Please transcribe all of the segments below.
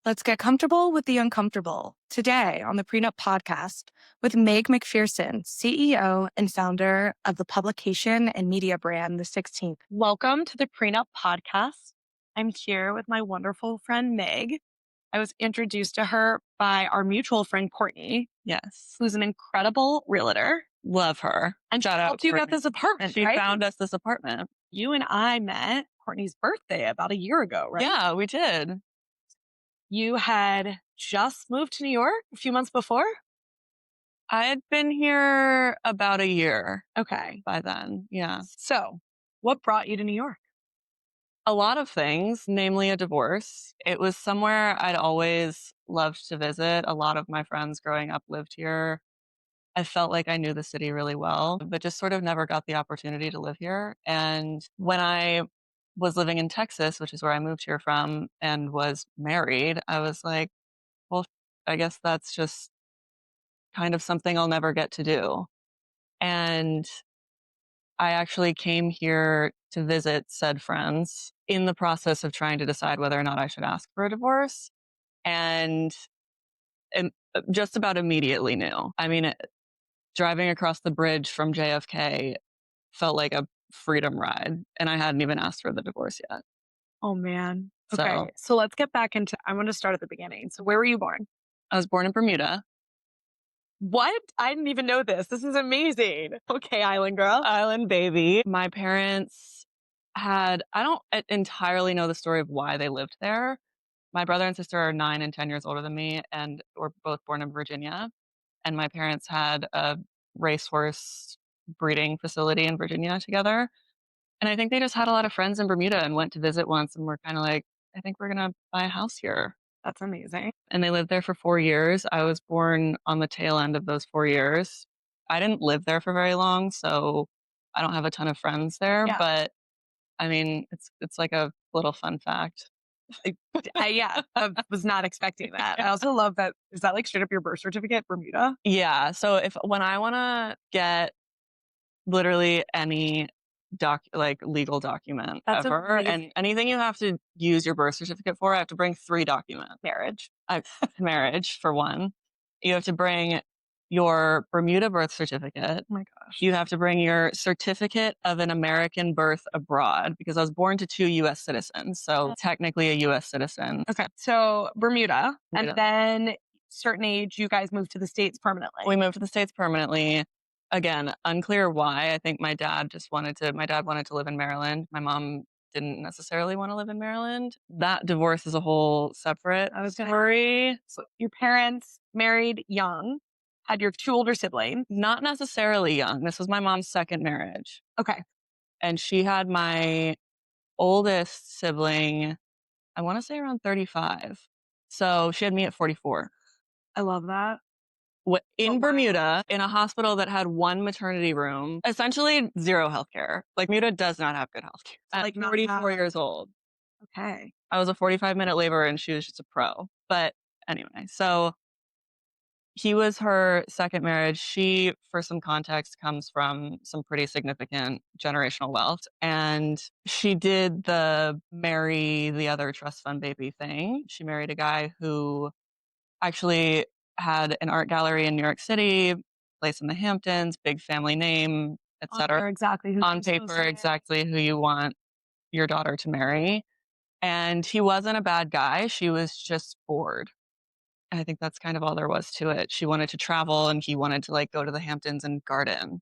Let's get comfortable with the uncomfortable. Today on the Prenup Podcast with Meg MacPherson, CEO and founder of the publication and media brand The 16th. Welcome to the Prenup Podcast. I'm here with my wonderful friend, Meg. I was introduced to her by our mutual friend, Courtney. Yes. Who's an incredible realtor. Love her. And shout out. Helped you get this apartment, She right? found us this apartment. You and I met Courtney's birthday about a year ago, right? Yeah, we did. You had just moved to New York a few months before? I had been here about a year. Okay. By then. Yeah. So what brought you to New York? A lot of things, namely a divorce. It was somewhere I'd always loved to visit. A lot of my friends growing up lived here. I felt like I knew the city really well, but just sort of never got the opportunity to live here. And when I was living in Texas, which is where I moved here from, and was married, I was like, well, I guess that's just kind of something I'll never get to do. And I actually came here to visit said friends in the process of trying to decide whether or not I should ask for a divorce. And just about immediately knew. I mean, driving across the bridge from JFK felt like a freedom ride, and I hadn't even asked for the divorce yet. Oh, man. Okay. So let's get back into, I want to start at the beginning. So where were you born? I was born in Bermuda. What? I didn't even know this. This is amazing. Okay, island girl. Island baby. My parents I don't entirely know the story of why they lived there. My brother and sister are 9 and 10 years older than me, and were both born in Virginia. And my parents had a racehorse breeding facility in Virginia together. And I think they just had a lot of friends in Bermuda and went to visit once and were kind of like, I think we're going to buy a house here. That's amazing. And they lived there for 4 years. I was born on the tail end of those 4 years. I didn't live there for very long, so I don't have a ton of friends there. Yeah. But I mean, it's like a little fun fact. I was not expecting that. I also love that. Is that like straight up your birth certificate, Bermuda? Yeah. So when I want to get literally any legal document ever, and anything you have to use your birth certificate for, I have to bring 3 documents. Marriage for one. You have to bring your Bermuda birth certificate. Oh my gosh. You have to bring your certificate of an American birth abroad, because I was born to 2 U.S. citizens. So technically a U.S. citizen. Okay. So Bermuda. And then certain age, you guys moved to the States permanently. We moved to the States permanently. Again, unclear why. I think my dad wanted to live in Maryland. My mom didn't necessarily want to live in Maryland. That divorce is a whole separate story. So your parents married young, had your 2 older siblings. Not necessarily young. This was my mom's second marriage. Okay. And she had my oldest sibling, I want to say around 35. So she had me at 44. I love that. In Bermuda, in a hospital that had 1 maternity room, essentially 0 healthcare. Like, Bermuda does not have good healthcare. At 44 years old. Okay. I was a 45-minute labor and she was just a pro. But anyway, so he was her second marriage. She, for some context, comes from some pretty significant generational wealth. And she did the marry the other trust fund baby thing. She married a guy who actually had an art gallery in New York City, place in the Hamptons, big family name, etc. On paper, exactly who you want your daughter to marry. And he wasn't a bad guy. She was just bored. I think that's kind of all there was to it. She wanted to travel and he wanted to go to the Hamptons and garden.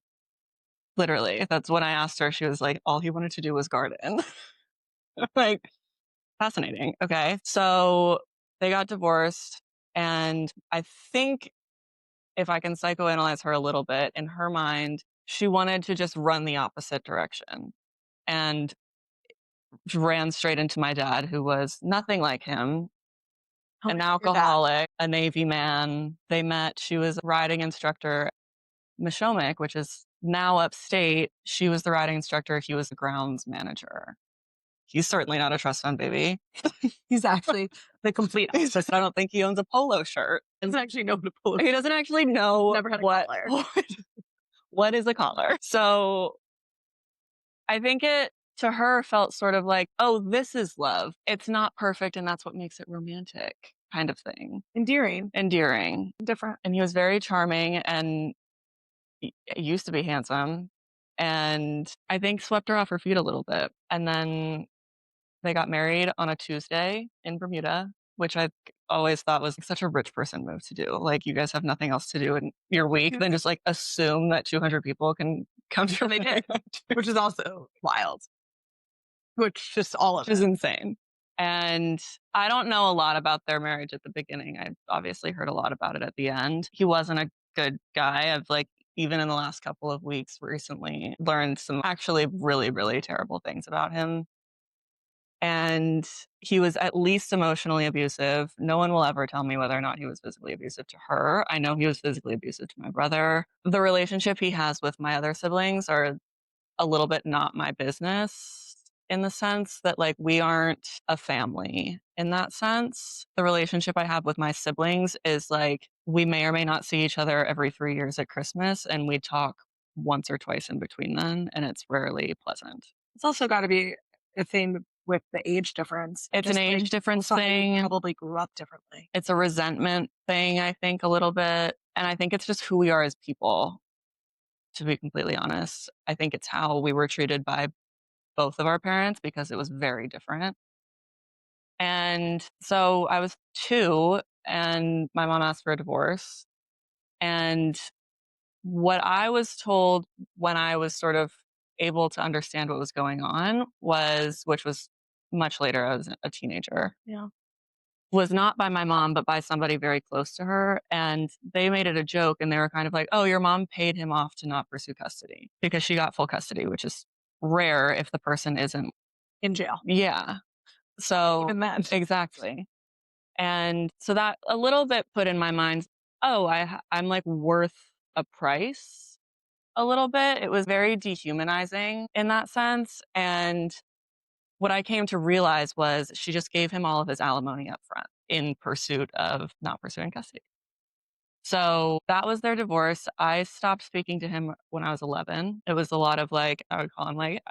Literally. That's when I asked her. She was like, all he wanted to do was garden. Fascinating. Okay. So they got divorced. And I think, if I can psychoanalyze her a little bit, in her mind, she wanted to just run the opposite direction and ran straight into my dad, who was nothing like him, an alcoholic, a Navy man. They met. She was a riding instructor, Mishomic, which is now upstate. She was the riding instructor. He was the grounds manager. He's certainly not a trust fund baby. He's actually the complete opposite. I don't think he owns a polo shirt. He doesn't actually know what a polo shirt. He doesn't actually know what is a collar. So I think it, to her, felt sort of like, oh, this is love. It's not perfect, and that's what makes it romantic, kind of thing. Endearing. Different. And he was very charming and he used to be handsome. And I think swept her off her feet a little bit. And then they got married on a Tuesday in Bermuda, which I always thought was such a rich person move to do. Like, you guys have nothing else to do in your week, then just like assume that 200 people can come to your They did, wedding. which is also wild. Which just all of Which is it. insane. And I don't know a lot about their marriage at the beginning. I obviously heard a lot about it at the end. He wasn't a good guy. I've like, even in the last couple of weeks recently, learned some actually really, really terrible things about him. And he was at least emotionally abusive. No one will ever tell me whether or not he was physically abusive to her. I know he was physically abusive to my brother. The relationship he has with my other siblings are a little bit not my business, in the sense that like we aren't a family in that sense. The relationship I have with my siblings is like we may or may not see each other every 3 years at Christmas, and we talk once or twice in between then, and it's rarely pleasant. It's also got to be a thing with the age difference. It's an age difference thing. Probably grew up differently. It's a resentment thing, I think, a little bit. And I think it's just who we are as people, to be completely honest. I think it's how we were treated by both of our parents because it was very different. And so I was 2 and my mom asked for a divorce. And what I was told when I was sort of able to understand what was going on was, which was much later, I was a teenager. Yeah. Was not by my mom, but by somebody very close to her. And they made it a joke and they were kind of like, oh, your mom paid him off to not pursue custody because she got full custody, which is rare if the person isn't In jail. Yeah. So Even then. exactly. And so that a little bit put in my mind, oh, I'm like worth a price a little bit. It was very dehumanizing in that sense. And what I came to realize was she just gave him all of his alimony up front in pursuit of not pursuing custody. So that was their divorce. I stopped speaking to him when I was 11. It was a lot of like, I would call him like,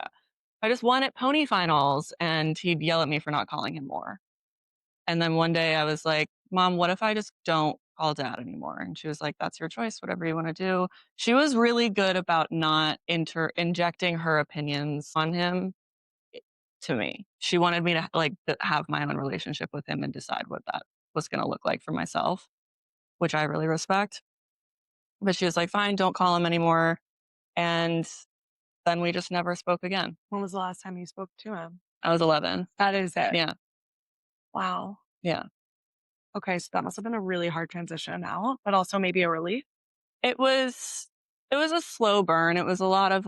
I just won at pony finals. And he'd yell at me for not calling him more. And then one day I was like, Mom, what if I just don't call Dad anymore? And she was like, that's your choice, whatever you want to do. She was really good about not injecting her opinions on him to me. She wanted me to like have my own relationship with him and decide what that was going to look like for myself, which I really respect. But she was like, fine, don't call him anymore. And then we just never spoke again. When was the last time you spoke to him? I was 11. That is it. Yeah. Wow. Yeah. Okay, so that must have been a really hard transition out, but also maybe a relief. It was a slow burn. It was a lot of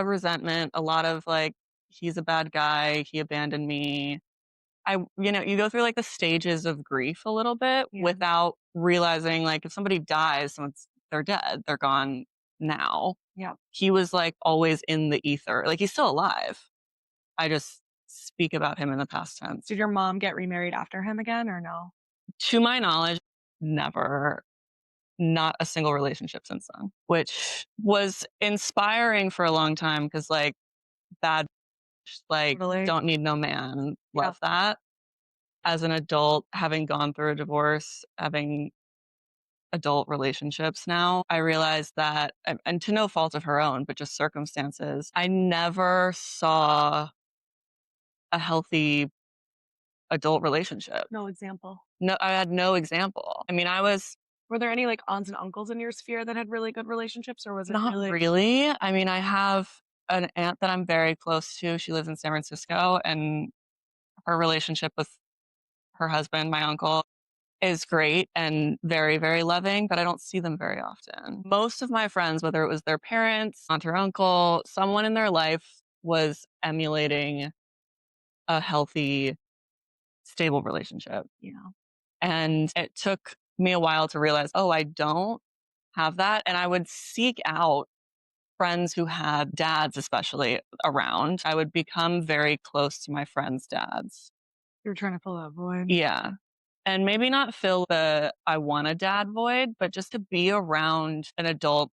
resentment, a lot of like, he's a bad guy, he abandoned me. You go through like the stages of grief a little bit without realizing like if somebody dies, they're dead, they're gone now. Yeah. He was like always in the ether. Like he's still alive. I just speak about him in the past tense. Did your mom get remarried after him again or no? To my knowledge, never. Not a single relationship since then, which was inspiring for a long time because like bad, like Totally. don't need no man. Love that. As an adult, having gone through a divorce, having adult relationships now, I realized that, and to no fault of her own, but just circumstances, I never saw a healthy adult relationship. No example. No, I had no example. I mean, Were there any like aunts and uncles in your sphere that had really good relationships, or was it not really? I mean, I have an aunt that I'm very close to. She lives in San Francisco, and her relationship with her husband, my uncle, is great and very, very loving, but I don't see them very often. Most of my friends, whether it was their parents, aunt or uncle, someone in their life was emulating a healthy, stable relationship. Yeah. And it took me a while to realize, oh, I don't have that. And I would seek out friends who had dads, especially around. I would become very close to my friends' dads. You're trying to fill that void. Yeah. And maybe not fill the I want a dad void, but just to be around an adult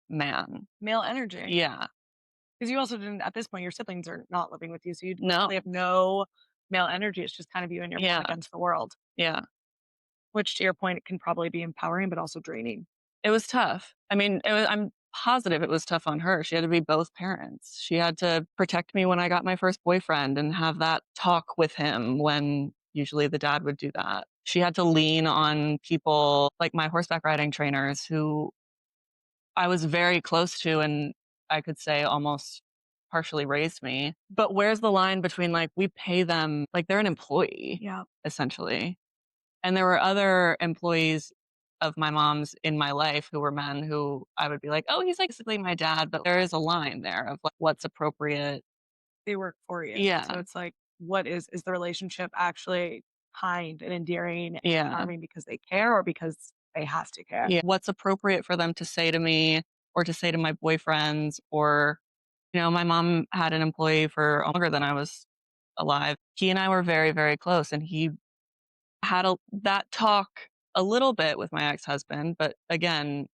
man. Male energy. Yeah. Because you also didn't, at this point, your siblings are not living with you. So you No. have no male energy. It's just kind of you and your mom against the world. Yeah. which to your point, it can probably be empowering, but also draining. It was tough. I mean, I'm positive it was tough on her. She had to be both parents. She had to protect me when I got my first boyfriend and have that talk with him when usually the dad would do that. She had to lean on people like my horseback riding trainers who I was very close to and I could say almost partially raised me. But where's the line between like we pay them like they're an employee, Yeah. essentially. And there were other employees of my mom's in my life who were men who I would be like, oh, he's like basically my dad. But there is a line there of like what's appropriate. They work for you. Yeah. So it's like, what is the relationship actually kind and endearing and Yeah. charming because they care or because they have to care? Yeah. What's appropriate for them to say to me or to say to my boyfriends or, my mom had an employee for longer than I was alive. He and I were very, very close and he had that talk a little bit with my ex-husband, but again,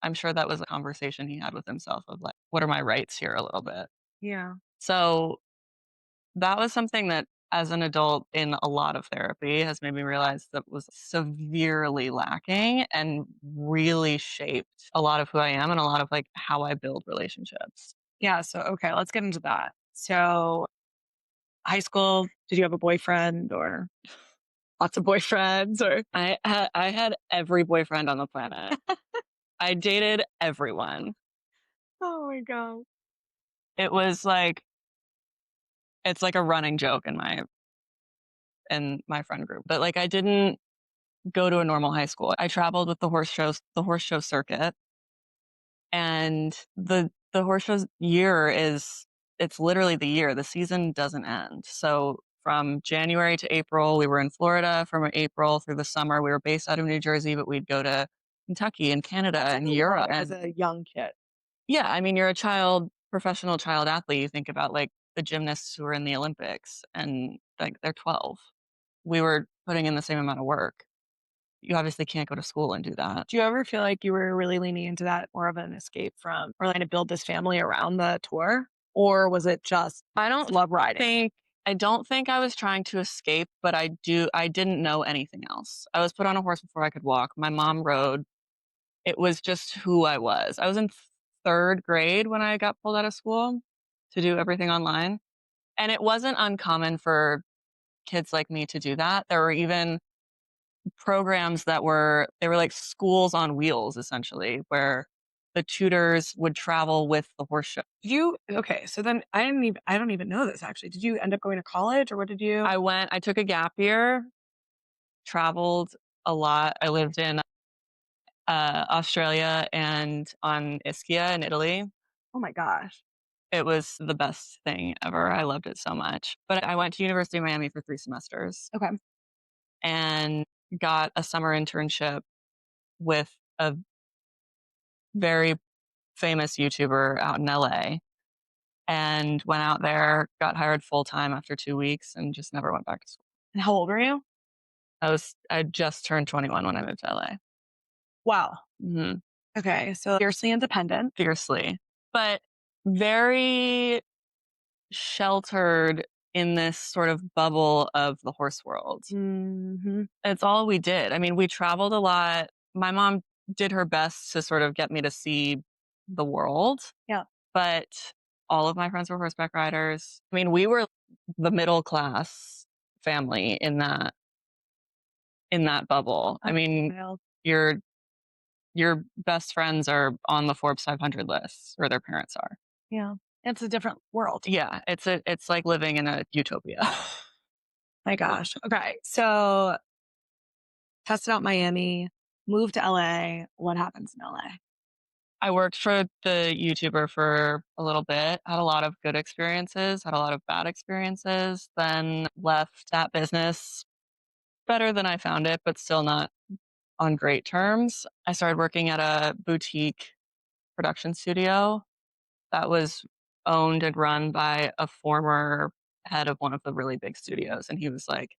I'm sure that was a conversation he had with himself of like, what are my rights here a little bit? Yeah. So that was something that as an adult in a lot of therapy has made me realize that was severely lacking and really shaped a lot of who I am and a lot of like how I build relationships. Yeah. So, okay, let's get into that. So, high school, did you have a boyfriend or lots of boyfriends or? I had every boyfriend on the planet. I dated everyone. Oh my God. It was like it's like a running joke in my friend group. But like I didn't go to a normal high school. I traveled with the horse show circuit. And the horse show's year it's literally the year. The season doesn't end. So from January to April, we were in Florida. From April through the summer, we were based out of New Jersey, but we'd go to Kentucky and Canada That's and like a Europe. lot as a young kid. Yeah, I mean, you're professional child athlete. You think about like the gymnasts who are in the Olympics and like they're 12. We were putting in the same amount of work. You obviously can't go to school and do that. Do you ever feel like you were really leaning into that more of an escape from or trying to build this family around the tour? Or was it just I don't love riding? I don't think I was trying to escape, but I didn't know anything else. I was put on a horse before I could walk. My mom rode. It was just who I was. I was in third grade when I got pulled out of school to do everything online. And it wasn't uncommon for kids like me to do that. There were even programs they were like schools on wheels essentially, where the tutors would travel with the horse show. Okay, so then I don't even know this actually. Did you end up going to college or what did you? I took a gap year, traveled a lot. I lived in Australia and on Ischia in Italy. Oh my gosh. It was the best thing ever. I loved it so much. But I went to University of Miami for 3 semesters Okay. and got a summer internship with a very famous YouTuber out in LA and went out there, got hired full time after 2 weeks and just never went back to school. And how old were you? I just turned 21 when I moved to LA. Wow. Hmm. Okay, so fiercely independent. Fiercely, but very sheltered in this sort of bubble of the horse world. Mm-hmm. It's all we did. I mean, we traveled a lot. My mom did her best to sort of get me to see the world. Yeah. But all of my friends were horseback riders. I mean, we were the middle class family in that bubble. I mean, Wild. your best friends are on the Forbes 500 list, or their parents are. Yeah. It's a different world. Yeah, it's like living in a utopia. My gosh. Okay. So tested out Miami, moved to LA. What happens in LA? I worked for the YouTuber for a little bit, had a lot of good experiences, had a lot of bad experiences, then left that business better than I found it, but still not on great terms. I started working at a boutique production studio that was owned and run by a former head of one of the really big studios. And he was like,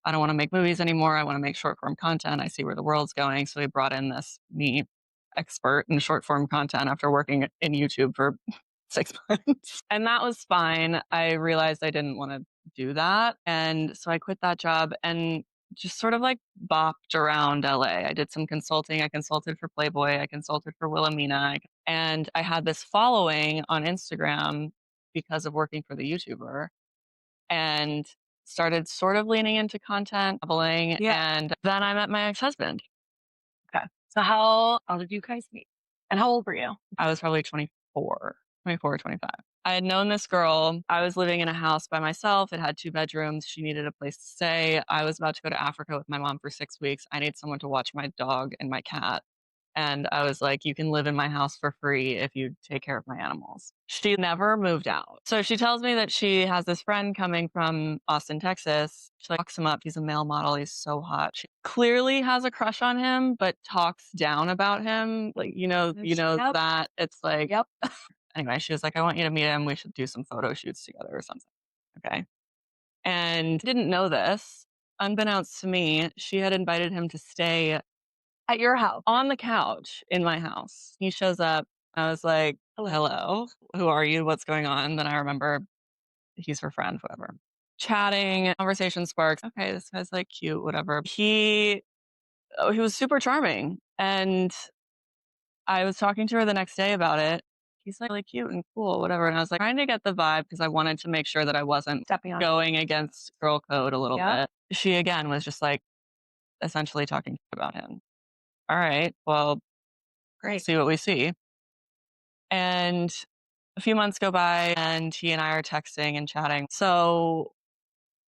I don't want to make movies anymore. I want to make short form content. I see where the world's going. So he brought in me expert in short form content after working in YouTube for 6 months. And that was fine. I realized I didn't want to do that. And so I quit that job. And just sort of like bopped around LA. I did some consulting. I consulted for Playboy. I consulted for Wilhelmina. And I had this following on Instagram because of working for the YouTuber and started sort of leaning into content, traveling. Yeah. And then I met my ex-husband. Okay. So how did you guys meet? And how old were you? I was probably 24 or 25. I had known this girl. I was living in a house by myself. It had 2 bedrooms. She needed a place to stay. I was about to go to Africa with my mom for 6 weeks. I need someone to watch my dog and my cat. And I was like, you can live in my house for free if you take care of my animals. She never moved out. So she tells me that she has this friend coming from Austin, Texas. She like, walks him up. He's a male model. He's so hot. She clearly has a crush on him, but talks down about him. Like, Yep. that it's like, Yep. anyway, she was like, I want you to meet him. We should do some photo shoots together or something. Okay. And didn't know this. Unbeknownst to me, she had invited him to stay At your house. on the couch in my house. He shows up. I was like, hello, who are you? What's going on? Then I remember he's her friend, whatever. Chatting, conversation sparks. Okay, this guy's like cute, whatever. He was super charming. And I was talking to her the next day about it. He's like really cute and cool, whatever. And I was like trying to get the vibe because I wanted to make sure that I wasn't Stepping on. going against girl code a little Yeah. bit. She again was just like essentially talking about him. All right, well, Great. see what we see. And a few months go by and he and I are texting and chatting. So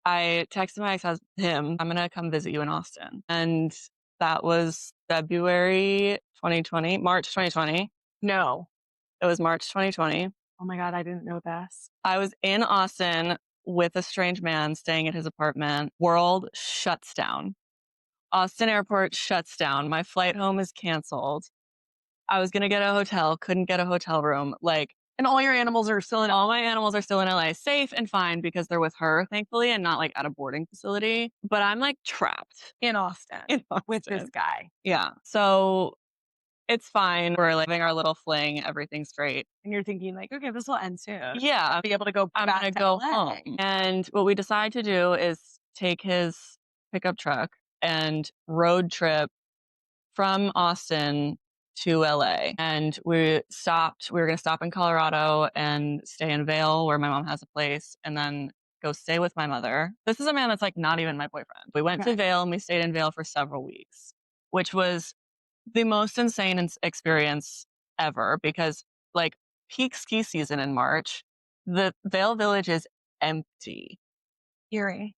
I texted my him, I'm going to come visit you in Austin. And that was February 2020, March 2020. No. It was March 2020. Oh my God, I didn't know this. I was in Austin with a strange man staying at his apartment. World shuts down. Austin airport shuts down. My flight home is canceled. I was going to get a hotel, couldn't get a hotel room. And all your animals are still in. All my animals are still in LA, safe and fine because they're with her, thankfully, and not like at a boarding facility. But I'm like trapped In Austin. With this guy. Yeah. So it's fine. We're like having our little fling. Everything's great. And you're thinking like, okay, this will end soon. Yeah. I'll be able to go I'm back going to to go LA. home. And what we decide to do is take his pickup truck and road trip from Austin to LA. And we were going to stop in Colorado and stay in Vail where my mom has a place and then go stay with my mother. This is a man that's like not even my boyfriend. We went to Vail and we stayed in Vail for several weeks, which was the most insane experience ever because like peak ski season in March, the Vail Village is empty. Eerie.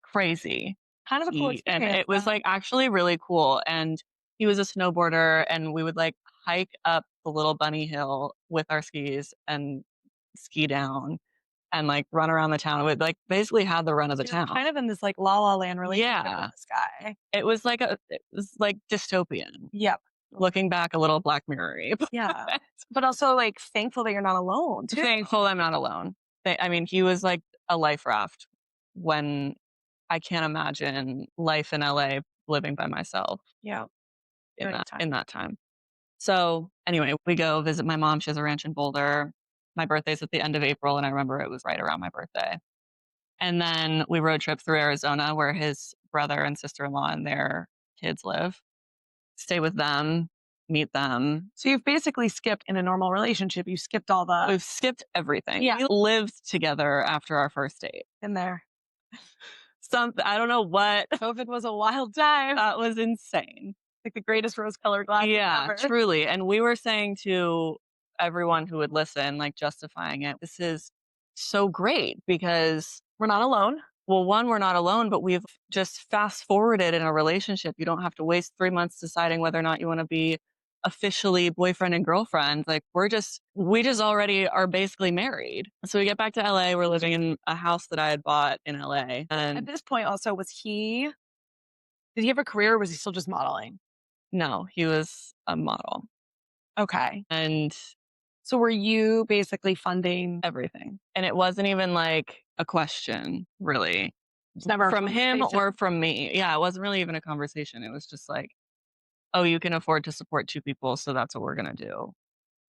Crazy. Kind of a cool experience. And it was like actually really cool. And he was a snowboarder and we would like hike up the little bunny hill with our skis and ski down and like run around the town. We'd like basically have the run of the town. Kind of in this like La La Land relationship with this guy. It was like dystopian. Yep. Looking back a little Black Mirror-y. Yeah. But also like thankful that you're not alone too. Thankful I'm not alone. I mean, he was like a life raft when I can't imagine life in LA living by myself. Yeah. In that time. So anyway, we go visit my mom. She has a ranch in Boulder. My birthday's at the end of April, and I remember it was right around my birthday. And then we road trip through Arizona where his brother and sister-in-law and their kids live. Stay with them, meet them. So you've basically skipped in a normal relationship. You skipped all the... We've skipped everything. Yeah. We lived together after our first date. In there. I don't know what. COVID was a wild time. That was insane. Like the greatest rose-colored glasses ever. Truly. And we were saying to everyone who would listen, like justifying it, this is so great because we're not alone. Well, one, we're not alone, but we've just fast forwarded in a relationship. You don't have to waste 3 months deciding whether or not you want to be officially boyfriend and girlfriend. Like we just already are basically married. So we get back to LA. We're living in a house that I had bought in LA. And at this point also, did he have a career or was he still just modeling? No, he was a model. Okay. And so were you basically funding everything? And it wasn't even like a question, really. It's never from him or from me. Yeah, it wasn't really even a conversation. It was just like, oh, you can afford to support 2 people, so that's what we're going to do.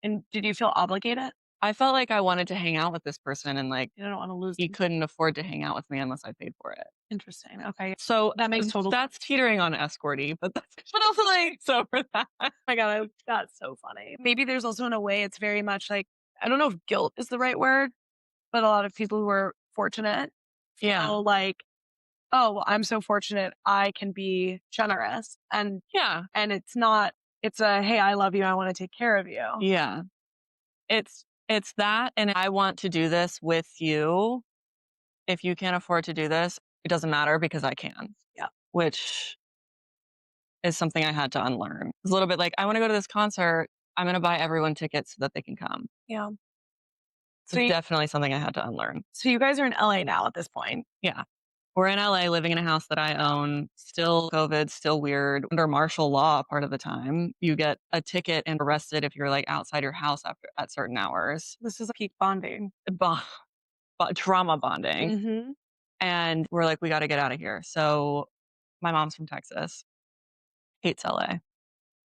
And did you feel obligated? I felt like I wanted to hang out with this person and like, you don't want to lose. He couldn't afford to hang out with me unless I paid for it. Interesting. Okay. So That makes total sense. that's teetering on escorty, but also like so for that. Oh my God, that's so funny. Maybe there's also in a way it's very much like, I don't know if guilt is the right word, but a lot of people who are fortunate Yeah. feel like, oh, well, I'm so fortunate I can be generous. And it's not, it's a, hey, I love you. I want to take care of you. Yeah. It's that, and I want to do this with you. If you can't afford to do this, it doesn't matter because I can. Yeah. Which is something I had to unlearn. It's a little bit like, I want to go to this concert. I'm going to buy everyone tickets so that they can come. Yeah. So it's definitely something I had to unlearn. So you guys are in LA now at this point. Yeah. We're in LA living in a house that I own. Still COVID, still weird. Under martial law part of the time, you get a ticket and arrested if you're like outside your house at certain hours. This is peak bonding. Trauma bonding. Mm-hmm. And we're like, we got to get out of here. So my mom's from Texas, hates LA.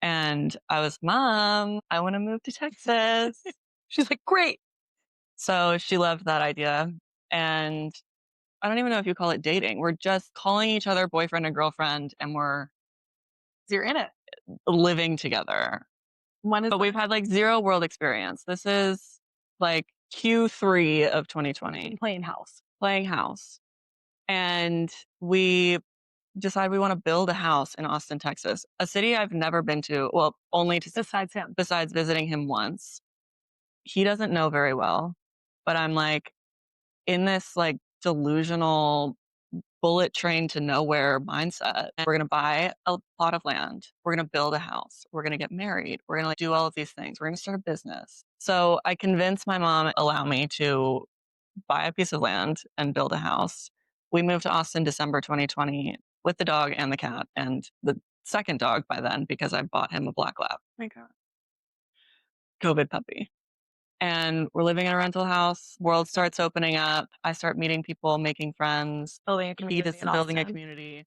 And I was, Mom, I want to move to Texas. She's like, great. So she loved that idea. And I don't even know if you call it dating. We're just calling each other boyfriend and girlfriend, and You're in it. living together. But we've had like zero world experience. This is like Q3 of 2020. Playing house. And we decide we want to build a house in Austin, Texas, a city I've never been to. Well, only besides visiting him once. He doesn't know very well, but I'm like in this like delusional bullet train to nowhere mindset. And we're going to buy a plot of land. We're going to build a house. We're going to get married. We're going to like do all of these things. We're going to start a business. So I convinced my mom, allow me to buy a piece of land and build a house. We moved to Austin December 2020 with the dog and the cat and the second dog by then because I bought him a black lab. Oh my God. COVID puppy. And we're living in a rental house. World starts opening up. I start meeting people, making friends. Building a community. Building a community.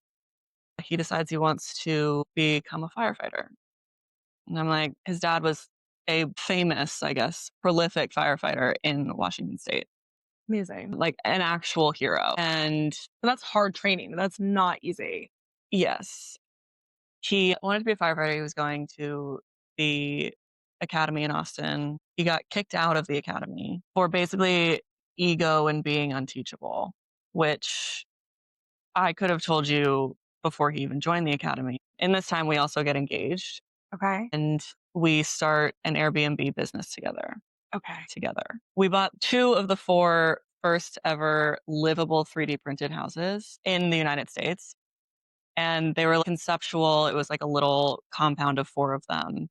He decides he wants to become a firefighter. And I'm like, his dad was a famous, I guess, prolific firefighter in Washington State. Amazing. Like an actual hero. And that's hard training. That's not easy. Yes. He wanted to be a firefighter. He was going to the academy in Austin. He got kicked out of the academy for basically ego and being unteachable, which I could have told you before he even joined the academy. In this time, we also get engaged. Okay. And we start an Airbnb business together. Okay. We bought 2 of the 4 first ever livable 3D printed houses in the United States. And they were conceptual. It was like a little compound of 4 of them.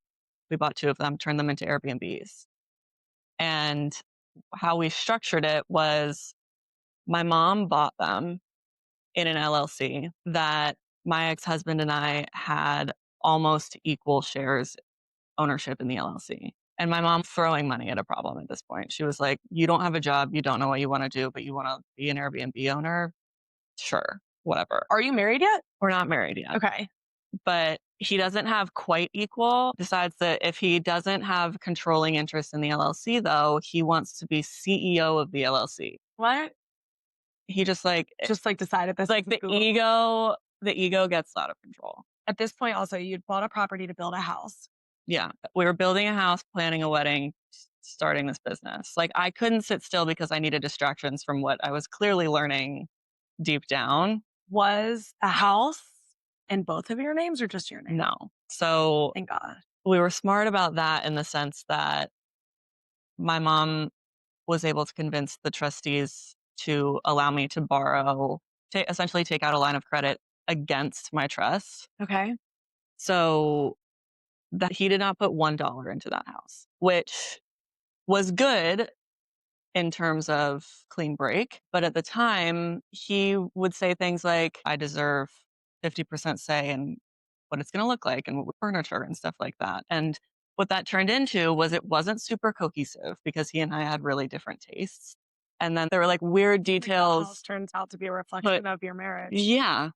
We bought 2 of them, turned them into Airbnbs. And how we structured it was my mom bought them in an LLC that my ex-husband and I had almost equal shares ownership in the LLC. And my mom throwing money at a problem at this point. She was like, you don't have a job. You don't know what you want to do, but you want to be an Airbnb owner? Sure, whatever. Are you married yet? We're not married yet. Okay. But he doesn't have quite equal. Decides that if he doesn't have controlling interest in the LLC, though, he wants to be CEO of the LLC. What? He just decided this. Like the ego gets out of control. At this point, also, you'd bought a property to build a house. Yeah. We were building a house, planning a wedding, starting this business. Like I couldn't sit still because I needed distractions from what I was clearly learning deep down. Was a house in both of your names or just your name? No. So thank God. We were smart about that in the sense that my mom was able to convince the trustees to allow me to borrow, to essentially take out a line of credit against my trust. Okay. So that he did not put $1 into that house, which was good in terms of clean break. But at the time, he would say things like, I deserve 50% say in what it's going to look like and what furniture and stuff like that. And what that turned into was it wasn't super cohesive because he and I had really different tastes. And then there were like weird details. The house turns out to be a reflection of your marriage. Yeah.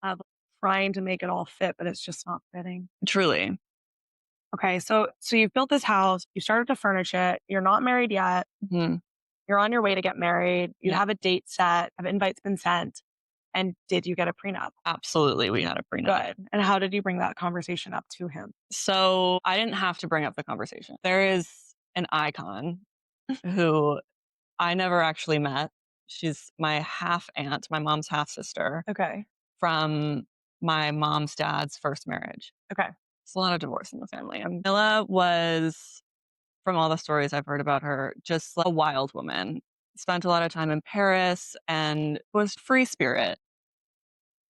Of trying to make it all fit, but it's just not fitting. Truly. Okay. So you've built this house, you started to furnish it, you're not married yet. Mm-hmm. You're on your way to get married. You have a date set, have invites been sent. And did you get a prenup? Absolutely, we had a prenup. Good. And how did you bring that conversation up to him? So I didn't have to bring up the conversation. There is an icon who I never actually met. She's my half aunt, my mom's half sister Okay. from my mom's dad's first marriage. Okay. It's a lot of divorce in the family. And Mila was, from all the stories I've heard about her, just a wild woman. Spent a lot of time in Paris and was free spirit.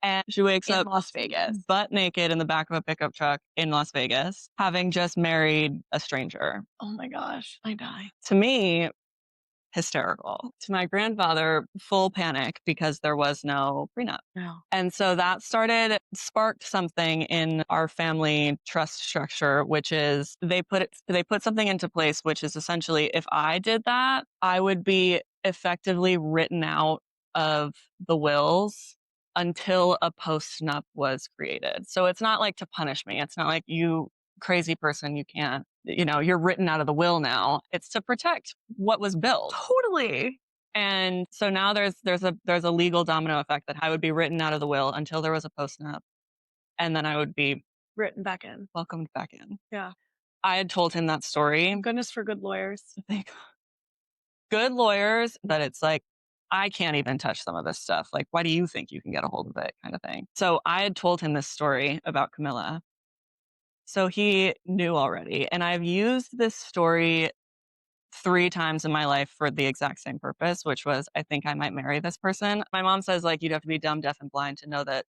And she wakes In up Las Vegas. butt naked in the back of a pickup truck in Las Vegas, having just married a stranger. Oh my gosh, I die. To me, hysterical. To my grandfather, full panic because there was no prenup. No. And so that sparked something in our family trust structure, which is they put something into place, which is essentially if I did that, I would be effectively written out of the wills until a postnup was created. So it's not like to punish me. It's not like you crazy person, you can't, you're written out of the will now. It's to protect what was built. Totally. And so now there's a legal domino effect that I would be written out of the will until there was a postnup, and then I would be Written back in. welcomed back in. Yeah. I had told him that story. Thank goodness for good lawyers. Thank good lawyers, but it's like I can't even touch some of this stuff. Like, why do you think you can get a hold of it, kind of thing. So I had told him this story about Camilla. So he knew already. And I've used this story 3 times in my life for the exact same purpose, which was I think I might marry this person. My mom says, like, you'd have to be dumb, deaf, and blind to know that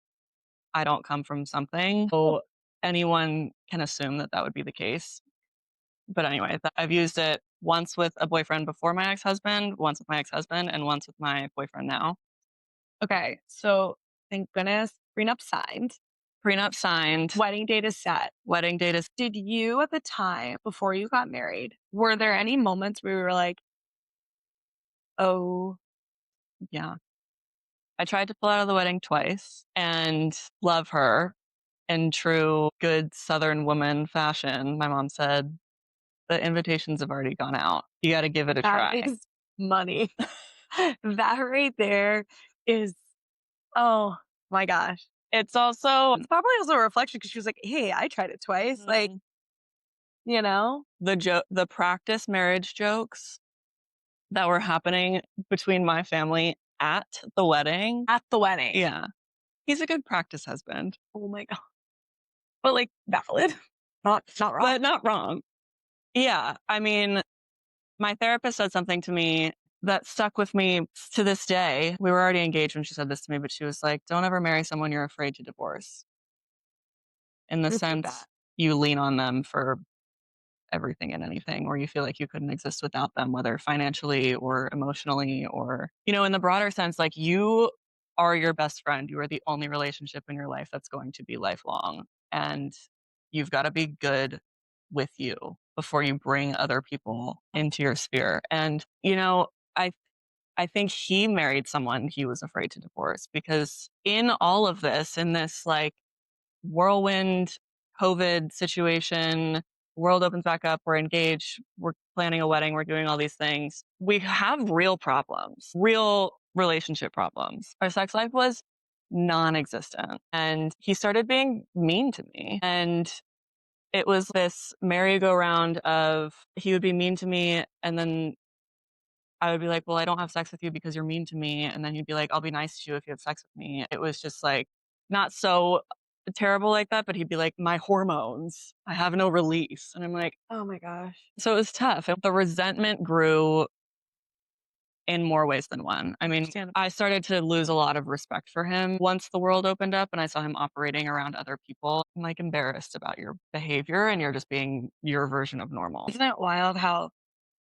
I don't come from something. So anyone can assume that that would be the case. But anyway, I've used it once with a boyfriend before my ex-husband, once with my ex-husband, and once with my boyfriend now. Okay. So thank goodness, prenup signed. Prenup signed. Wedding date is set. Wedding date is. Did you at the time before you got married, were there any moments where you were like, oh, Yeah. I tried to pull out of the wedding twice and love her in true good Southern woman fashion. My mom said, the invitations have already gone out. You got to give it a try. that is money. That right there is, oh my gosh. It's also It's probably also a reflection because she was like, hey, I tried it twice. Like, the practice marriage jokes that were happening between my family at the wedding. at the wedding. Yeah. He's a good practice husband. Oh my God. But like valid. Not wrong. But not wrong. Yeah. I mean, my therapist said something to me that stuck with me to this day. We were already engaged when she said this to me, but she was like, don't ever marry someone you're afraid to divorce. In the Repeat sense, that. you lean on them for everything and anything, or you feel like you couldn't exist without them, whether financially or emotionally, or, in the broader sense, like you are your best friend. You are the only relationship in your life that's going to be lifelong. And you've got to be good with you before you bring other people into your sphere. And, I I think he married someone he was afraid to divorce because in all of this, in this like whirlwind COVID situation, world opens back up, we're engaged, we're planning a wedding, we're doing all these things. We have real problems, real relationship problems. Our sex life was non-existent and he started being mean to me. And it was this merry-go-round of he would be mean to me and then I would be like, well, I don't have sex with you because you're mean to me. And then he'd be like, I'll be nice to you if you have sex with me. It was just like not so terrible like that, but he'd be like, my hormones, I have no release. And I'm like, Oh my gosh. so it was tough. And the resentment grew in more ways than one. I mean, Understandable. I started to lose a lot of respect for him once the world opened up and I saw him operating around other people. I'm like embarrassed about your behavior and you're just being your version of normal. Isn't it wild how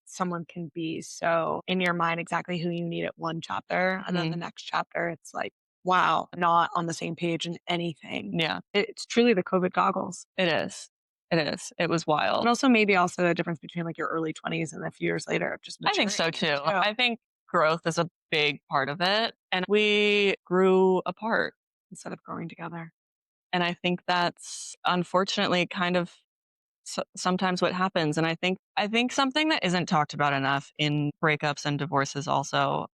someone can be so in your mind exactly who you need at one chapter and then the next chapter it's like, wow, not on the same page in anything. Yeah, It's truly the COVID goggles. it is. It is. It was wild. And also maybe also the difference between like your early 20s and a few years later of just I think so maturing. too. I think growth is a big part of it. And we grew apart Instead of growing together. and I think that's unfortunately kind of sometimes what happens. And I think something that isn't talked about enough in breakups and divorces also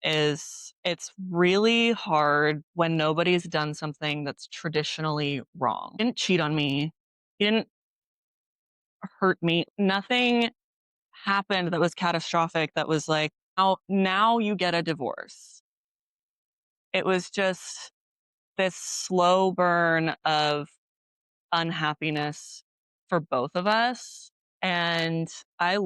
is it's really hard when nobody's done something that's traditionally wrong. He didn't cheat on me. He didn't hurt me. Nothing happened that was catastrophic that was like, oh, now you get a divorce. It was just this slow burn of unhappiness for both of us. And I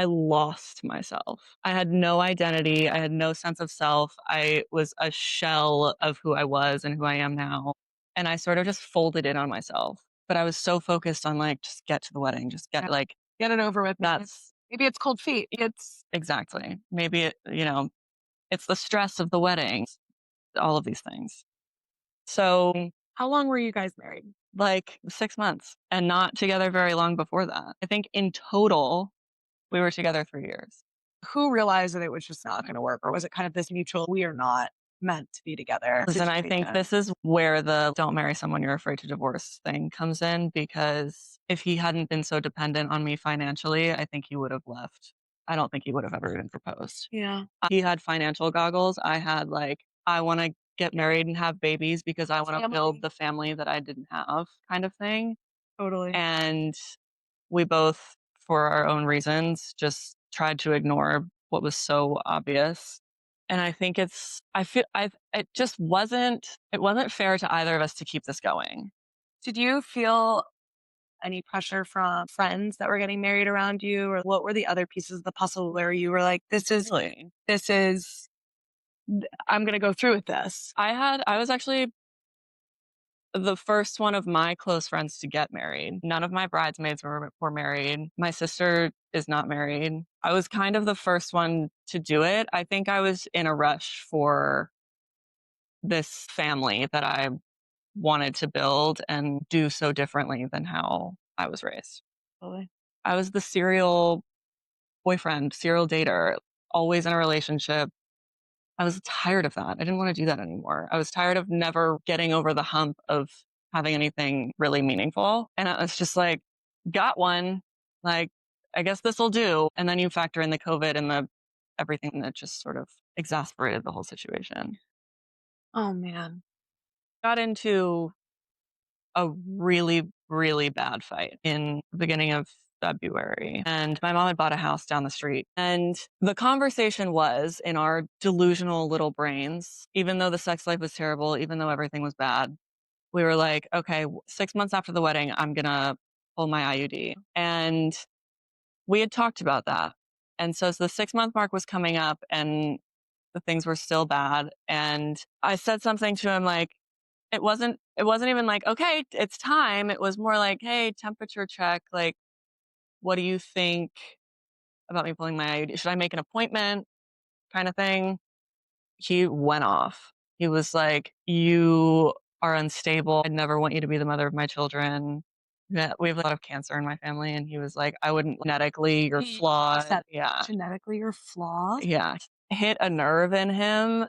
lost myself. I had no identity. I had no sense of self. I was a shell of who I was and who I am now. And I sort of just folded in on myself. But I was so focused on like, just get to the wedding, just get Get it over with. that's Maybe it's cold feet. It's exactly. Maybe it's the stress of the wedding, all of these things. So how long were you guys married? like 6 months and not together very long before that. I think in total, we were together 3 years. Who realized that it was just not going to work? Or was it kind of this mutual, we are not meant to be together? And I think this is where the don't marry someone you're afraid to divorce thing comes in, because if he hadn't been so dependent on me financially, I think he would have left. I don't think he would have ever even proposed. Yeah. He had financial goggles. I had I want to get married and have babies because I want to build the family that I didn't have kind of thing. Totally. And we both, for our own reasons, just tried to ignore what was so obvious. And I think it wasn't fair to either of us to keep this going. Did you feel any pressure from friends that were getting married around you? Or what were the other pieces of the puzzle where you were like, Really? I'm going to go through with this? I was actually the first one of my close friends to get married. None of my bridesmaids were married. My sister is not married. I was kind of the first one to do it. I think I was in a rush for this family that I wanted to build and do so differently than how I was raised. Totally. I was the serial boyfriend, serial dater, always in a relationship. I was tired of that. I didn't want to do that anymore. I was tired of never getting over the hump of having anything really meaningful. And I was just like, got one. Like, I guess this will do. And then you factor in the COVID and the everything that just sort of exasperated the whole situation. Oh, man. Got into a really, really bad fight in the beginning of February. And my mom had bought a house down the street. And the conversation was, in our delusional little brains, even though the sex life was terrible, even though everything was bad, we were like, okay, 6 months after the wedding, I'm going to pull my IUD. And we had talked about that. And so as the 6-month mark was coming up and the things were still bad, and I said something to him like, it wasn't even like, okay, it's time. It was more like, hey, temperature check. Like, what do you think about me pulling my IUD? Should I make an appointment? Kind of thing. He went off. He was like, you are unstable. I'd never want you to be the mother of my children. Yeah, we have a lot of cancer in my family. And he was like, I wouldn't genetically, you're flawed. Yeah. Genetically, you're flawed? Yeah. Hit a nerve in him.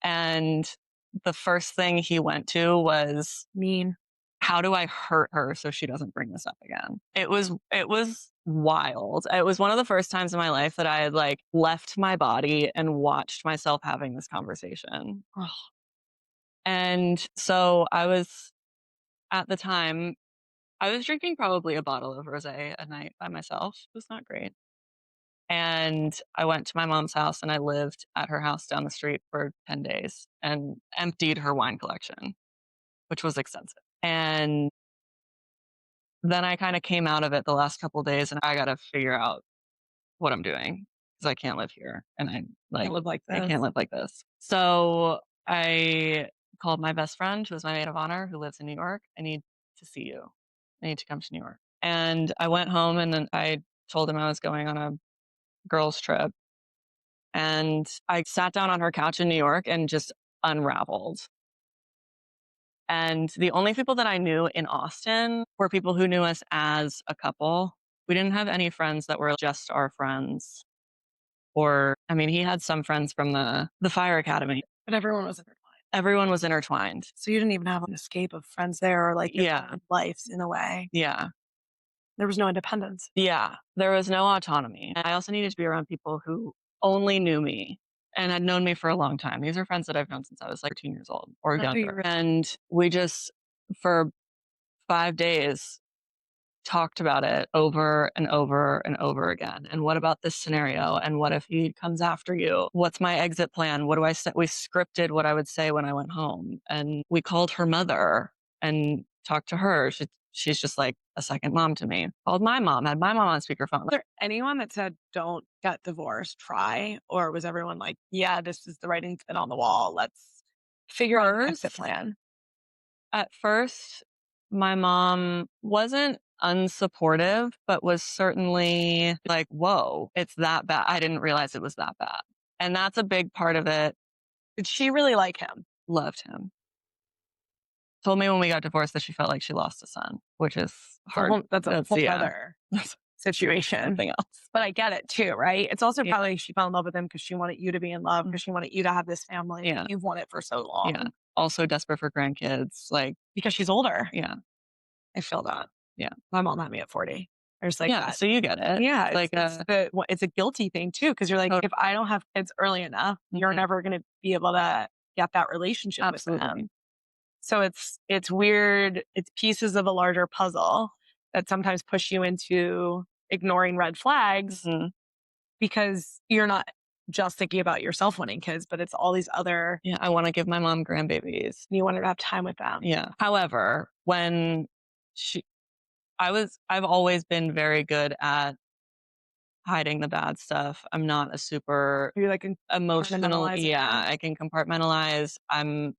And the first thing he went to was, Mean. how do I hurt her so she doesn't bring this up again? It was wild. It was one of the first times in my life that I had left my body and watched myself having this conversation. Oh. And so at the time, I was drinking probably a bottle of rosé a night by myself. It was not great. And I went to my mom's house and I lived at her house down the street for 10 days and emptied her wine collection, which was extensive. And then I kind of came out of it the last couple of days and I got to figure out what I'm doing because I can't live here. And Can't live like I this. can't live like this. So I called my best friend, who was my maid of honor, who lives in New York. I need to see you. I need to come to New York. And I went home and then I told him I was going on a girls' trip. And I sat down on her couch in New York and just unraveled. And the only people that I knew in Austin were people who knew us as a couple. We didn't have any friends that were just our friends. He had some friends from the fire academy. But everyone was intertwined. Everyone was intertwined. So you didn't even have an escape of friends there or your own lives in a way. Yeah. There was no independence. Yeah. There was no autonomy. I also needed to be around people who only knew me and had known me for a long time. These are friends that I've known since I was like 13 years old or Oh, younger. And we just, for 5 days, talked about it over and over and over again. And what about this scenario? And what if he comes after you? What's my exit plan? What do I say? We scripted what I would say when I went home. And we called her mother and talked to her. She's just like a second mom to me. Called my mom, had my mom on speakerphone. Was there anyone that said, don't get divorced, try? Or was everyone like, yeah, this is the writing's been on the wall. Let's figure out an exit plan? At first, my mom wasn't unsupportive, but was certainly like, whoa, it's that bad. I didn't realize it was that bad. And that's a big part of it. Did she really like him? Loved him. Told me when we got divorced that she felt like she lost a son, which is hard. That's a whole other That's situation. something else. But I get it too, right? It's also Yeah. probably she fell in love with him because she wanted you to be in love, because she wanted you to have this family. Yeah. You've wanted it for so long. Yeah. Also desperate for grandkids. Like, Because she's older. yeah. I feel that. Yeah. My mom had me at 40. There's like Yeah. that. So you get it. Yeah. Like, It's a guilty thing too. Because you're like, if I don't have kids early enough, you're Mhm. never going to be able to get that relationship with them. Absolutely. So it's weird. It's pieces of a larger puzzle that sometimes push you into ignoring red flags Mhm. because you're not just thinking about yourself wanting kids, but it's all these other, Yeah. I want to give my mom grandbabies. you want her to have time with them. Yeah. However, when I've always been very good at hiding the bad stuff. I'm not a super You're like emotional. compartmentalizing Yeah, it. I can compartmentalize. I'm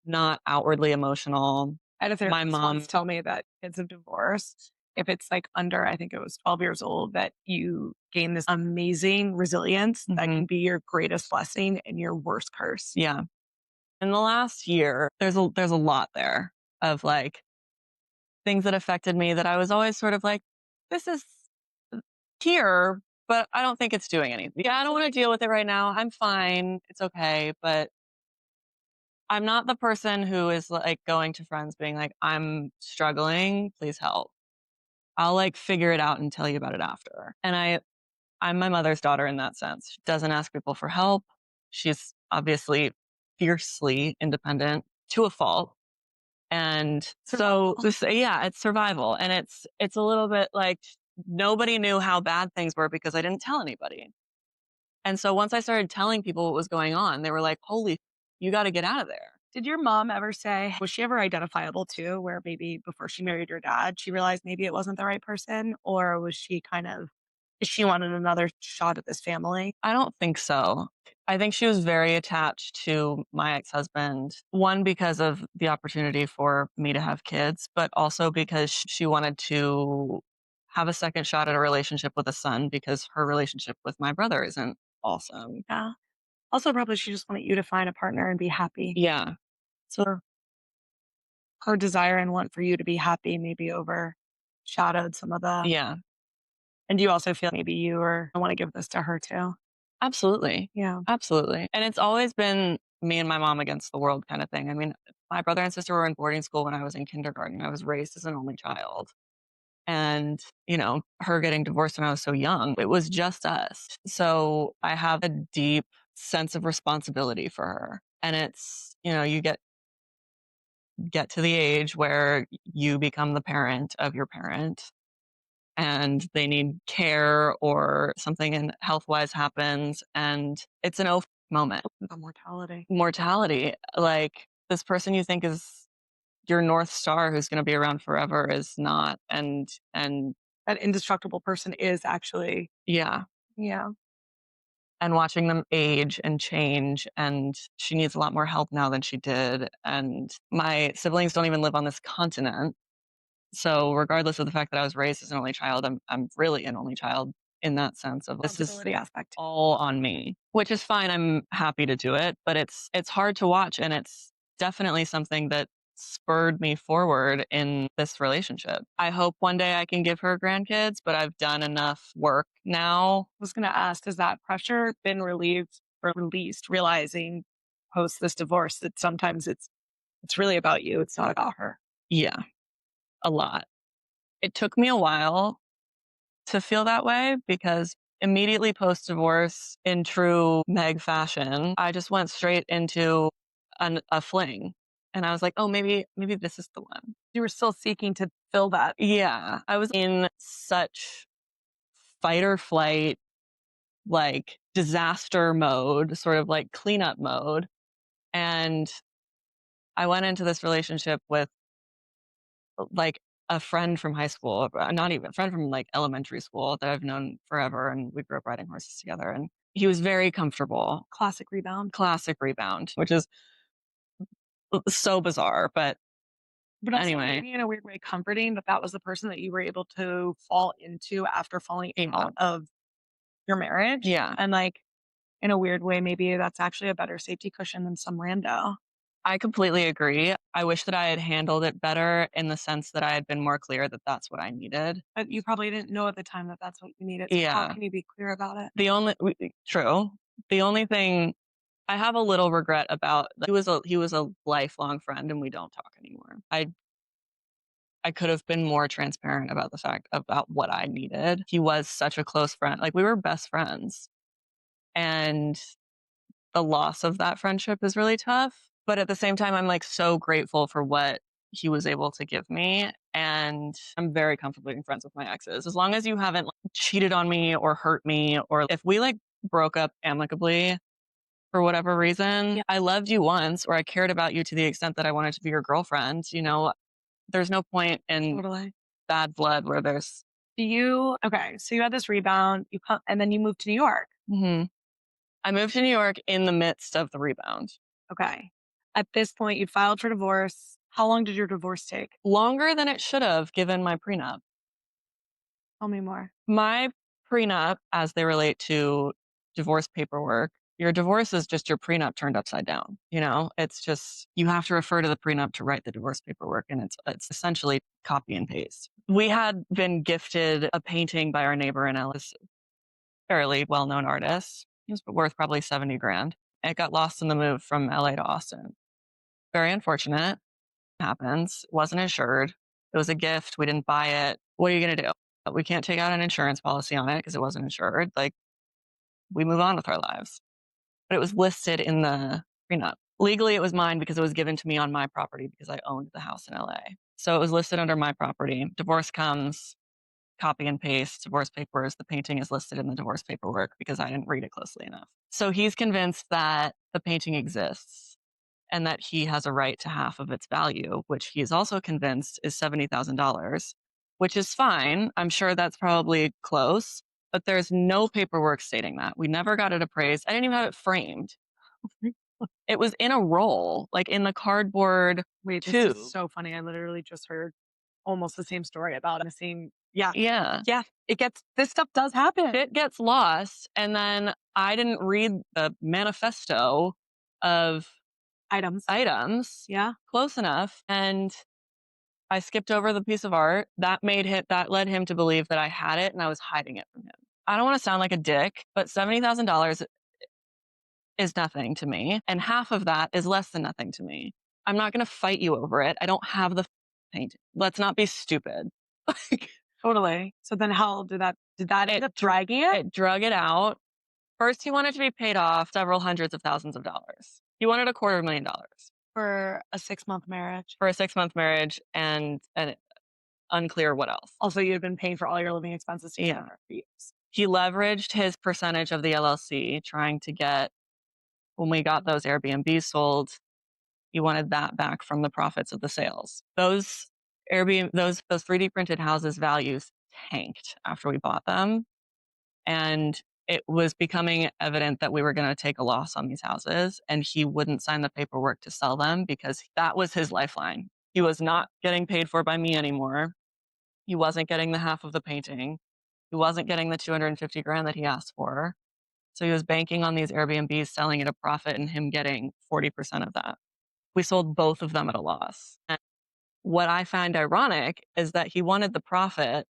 not outwardly emotional. I had a My therapist mom, once tell me that kids of divorce, if it's like under, I think it was 12 years old, that you gain this amazing resilience that can be your greatest blessing and your worst curse. yeah. In the last year, there's a lot there of like things that affected me that I was always sort of like, this is here, but I don't think it's doing anything. Yeah, I don't want to deal with it right now. I'm fine. It's okay. But I'm not the person who is like going to friends being like, I'm struggling. Please help. I'll like figure it out and tell you about it after. And I'm my mother's daughter in that sense. She doesn't ask people for help. She's obviously fiercely independent to a fault. And so yeah, it's survival. And it's a little bit like nobody knew how bad things were because I didn't tell anybody. And so once I started telling people what was going on, they were like, holy, you got to get out of there. Did your mom ever say, was she ever identifiable too, where maybe before she married your dad, she realized maybe it wasn't the right person? Or was she kind of, she wanted another shot at this family? I don't think so. I think she was very attached to my ex-husband, one, because of the opportunity for me to have kids, but also because she wanted to have a second shot at a relationship with a son because her relationship with my brother isn't awesome. Yeah. Also, probably she just wanted you to find a partner and be happy. Yeah. So her desire and want for you to be happy maybe overshadowed some of the. Yeah. And do you also feel maybe you or I want to give this to her too? Absolutely. Yeah. Absolutely. And it's always been me and my mom against the world kind of thing. I mean, my brother and sister were in boarding school when I was in kindergarten. I was raised as an only child. And, her getting divorced when I was so young, it was just us. So I have a deep sense of responsibility for her. And it's, you get to the age where you become the parent of your parent and they need care or something in health wise happens. And it's an moment. The mortality. Mortality. Like this person you think is your North Star who's going to be around forever is not. And That indestructible person is actually. yeah. Yeah. And watching them age and change. And she needs a lot more help now than she did. And my siblings don't even live on this continent. So regardless of the fact that I was raised as an only child, I'm really an only child in that sense of this is Responsibility aspect. all on me, which is fine. I'm happy to do it, but it's hard to watch. And it's definitely something that spurred me forward in this relationship. I hope one day I can give her grandkids, but I've done enough work now. I was going to ask, has that pressure been relieved or released, realizing post this divorce that sometimes it's really about you, it's not about her? Yeah, a lot. It took me a while to feel that way because Immediately post-divorce, in true Meg fashion, I just went straight into a fling. And I was like, oh, maybe this is the one. You were still seeking to fill that. Yeah. I was in such fight or flight, like disaster mode, sort of like cleanup mode. And I went into this relationship with like a friend from high school, not even a friend from like elementary school that I've known forever. And we grew up riding horses together. And he was very comfortable. Classic rebound. Classic rebound, which is so bizarre. But Also anyway, maybe in a weird way comforting that was the person that you were able to fall into after falling out of your marriage. Yeah. And like in a weird way, maybe that's actually a better safety cushion than some rando. I completely agree. I wish that I had handled it better in the sense that I had been more clear that that's what I needed. But you probably didn't know at the time that that's what you needed. So how can you be clear about it? True. The only thing I have a little regret about, he was a lifelong friend and we don't talk anymore. I could have been more transparent about the fact about what I needed. He was such a close friend. Like we were best friends. And the loss of that friendship is really tough. But at the same time, I'm like so grateful for what he was able to give me. And I'm very comfortable being friends with my exes. As long as you haven't like, cheated on me or hurt me, or if we like broke up amicably for whatever reason, I loved you once, or I cared about you to the extent that I wanted to be your girlfriend, there's no point in bad blood where there's. So you had this rebound, and then you moved to New York. Mm-hmm. I moved to New York in the midst of the rebound. Okay. At this point, you filed for divorce. How long did your divorce take? Longer than it should have, given my prenup. Tell me more. My prenup, as they relate to divorce paperwork, your divorce is just your prenup turned upside down. It's just, you have to refer to the prenup to write the divorce paperwork, and it's essentially copy and paste. We had been gifted a painting by our neighbor in LA, fairly well-known artist. It was worth probably 70 grand. It got lost in the move from LA to Austin. Very unfortunate. Happens. Wasn't insured. It was a gift. We didn't buy it. What are you going to do? We can't take out an insurance policy on it because it wasn't insured. Like, we move on with our lives. But it was listed in the prenup. Legally, it was mine because it was given to me on my property because I owned the house in LA. So it was listed under my property. Divorce comes, copy and paste, divorce papers. The painting is listed in the divorce paperwork because I didn't read it closely enough. So he's convinced that the painting exists and that he has a right to half of its value, which he is also convinced is $70,000, which is fine. I'm sure that's probably close, but there's no paperwork stating that. We never got it appraised. I didn't even have it framed. It was in a roll, like in the cardboard tube. This is so funny. I literally just heard almost the same story about the same. Yeah. Yeah. This stuff does happen. It gets lost. And then I didn't read the manifesto of items. Yeah. Close enough. And I skipped over the piece of art. That led him to believe that I had it and I was hiding it from him. I don't want to sound like a dick, but $70,000 is nothing to me. And half of that is less than nothing to me. I'm not going to fight you over it. I don't have the painting. Let's not be stupid. Totally. So then how did that end up dragging it? It drug it out. First, he wanted to be paid off several hundreds of thousands of dollars. He wanted $250,000. For a 6-month marriage. For a 6-month marriage and unclear what else. Also, you had been paying for all your living expenses together for years. He leveraged his percentage of the LLC trying to get, when we got those Airbnbs sold, he wanted that back from the profits of the sales. Those 3D printed houses values tanked after we bought them. And it was becoming evident that we were going to take a loss on these houses, and he wouldn't sign the paperwork to sell them because that was his lifeline. He was not getting paid for by me anymore. He wasn't getting the half of the painting. He wasn't getting the 250 grand that he asked for. So he was banking on these Airbnbs selling at a profit and him getting 40% of that. We sold both of them at a loss. And what I find ironic is that he wanted the profit,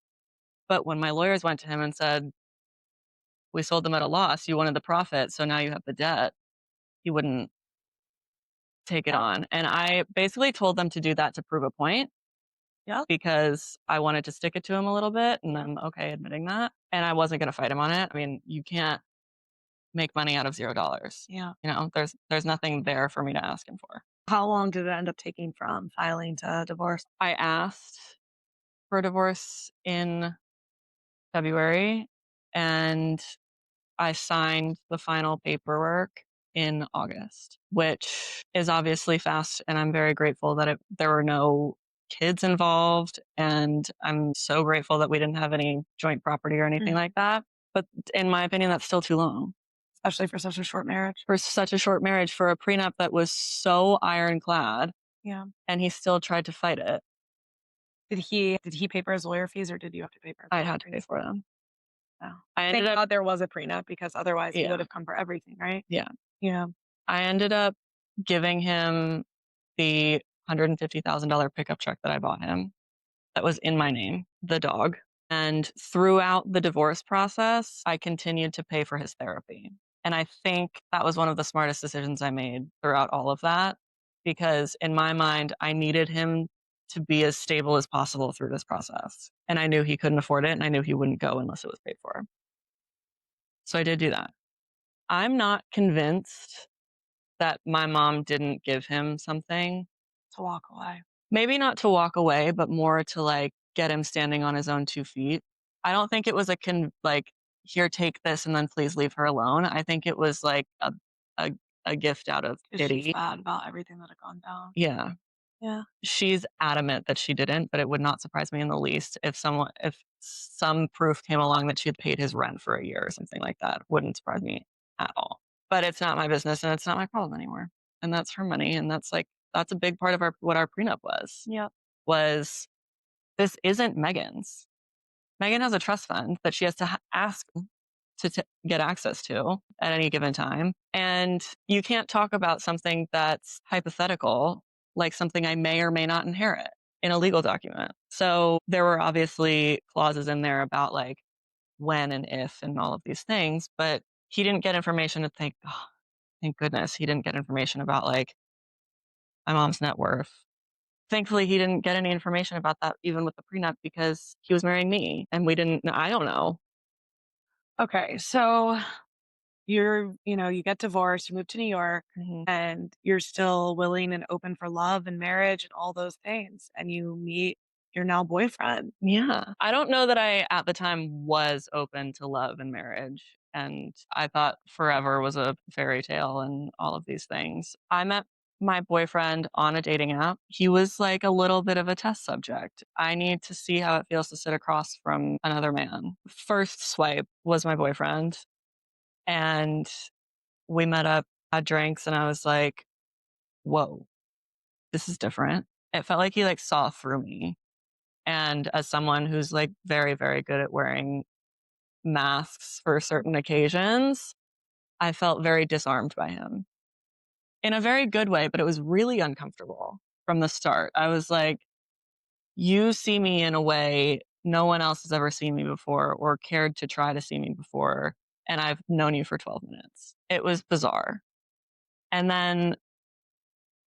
but when my lawyers went to him and said, we sold them at a loss, you wanted the profit, so now you have the debt, he wouldn't take it on. And I basically told them to do that to prove a point. Yeah. because I wanted to stick it to him a little bit, and I'm okay admitting that. And I wasn't going to fight him on it. I mean, you can't make money out of $0. Yeah. There's nothing there for me to ask him for. How long did it end up taking from filing to divorce? I asked for divorce in February, and I signed the final paperwork in August, which is obviously fast. And I'm very grateful that there were no kids involved. And I'm so grateful that we didn't have any joint property or anything like that. But in my opinion, that's still too long. Especially for such a short marriage. For such a short marriage, for a prenup that was so ironclad. Yeah. And he still tried to fight it. Did he pay for his lawyer fees, or did you have to pay for? I had to pay for them. Oh. I Thank ended up, God there was a prenup, because otherwise he Yeah. would have come for everything, right? Yeah. Yeah. I ended up giving him the $150,000 pickup truck that I bought him that was in my name, the dog. And throughout the divorce process, I continued to pay for his therapy. And I think that was one of the smartest decisions I made throughout all of that, because in my mind, I needed him to be as stable as possible through this process. And I knew he couldn't afford it, and I knew he wouldn't go unless it was paid for. So I did do that. I'm not convinced that my mom didn't give him something. To walk away. Maybe not to walk away, but more to like get him standing on his own 2 feet. I don't think it was like, here, take this and then please leave her alone. I think it was like a, a gift out of She's pity. bad about everything that had gone down. Yeah. Yeah. She's adamant that she didn't, but it would not surprise me in the least if some proof came along that she had paid his rent for a year or something like that. Wouldn't surprise me at all. But it's not my business, and it's not my problem anymore. And that's her money, and that's a big part of what our prenup was. Yeah. Was this isn't Megan's. Megan has a trust fund that she has to ask to get access to at any given time. And you can't talk about something that's hypothetical, like something I may or may not inherit, in a legal document. So there were obviously clauses in there about like when and if and all of these things, but he didn't get information to think, oh, thank goodness he didn't get information about like my mom's net worth. Thankfully, he didn't get any information about that even with the prenup, because he was marrying me and I don't know. Okay. So you get divorced, you move to New York, and you're still willing and open for love and marriage and all those things. And you meet your now boyfriend. Yeah. I don't know that I, at the time, was open to love and marriage. And I thought forever was a fairy tale and all of these things. I met my boyfriend on a dating app. He was like a little bit of a test subject. I need to see how it feels to sit across from another man. First swipe was my boyfriend. And we met up, had drinks, and I was like, whoa, this is different. It felt like he like saw through me. And as someone who's like very, very good at wearing masks for certain occasions, I felt very disarmed by him in a very good way, but it was really uncomfortable from the start. I was like, you see me in a way no one else has ever seen me before or cared to try to see me before. And I've known you for 12 minutes. It was bizarre. And then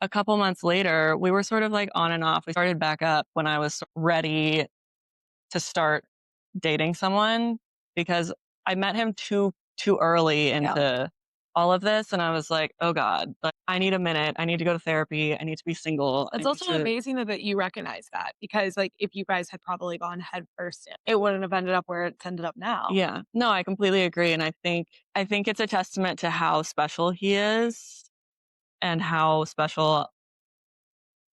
a couple months later, we were sort of like on and off. We started back up when I was ready to start dating someone, because I met him too early into all of this, and I was like, oh God, like, I need a minute. I need to go to therapy. I need to be single. It's also amazing that you recognize that, because like if you guys had probably gone head first, it wouldn't have ended up where it's ended up now. Yeah. No, I completely agree. And I think it's a testament to how special he is and how special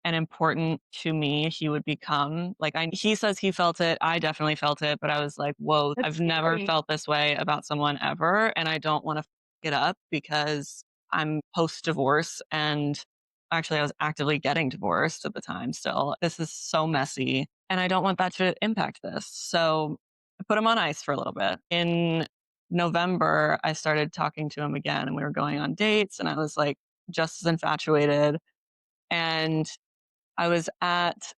and important to me he would become. Like he says he felt it. I definitely felt it, but I was like, whoa, That's I've never scary. felt this way about someone ever. And I don't want to it up because I'm post divorce, and actually I was actively getting divorced at the time still. This is so messy, and I don't want that to impact this. So I put him on ice for a little bit. In November, I started talking to him again, and we were going on dates, and I was like just as infatuated. And I was at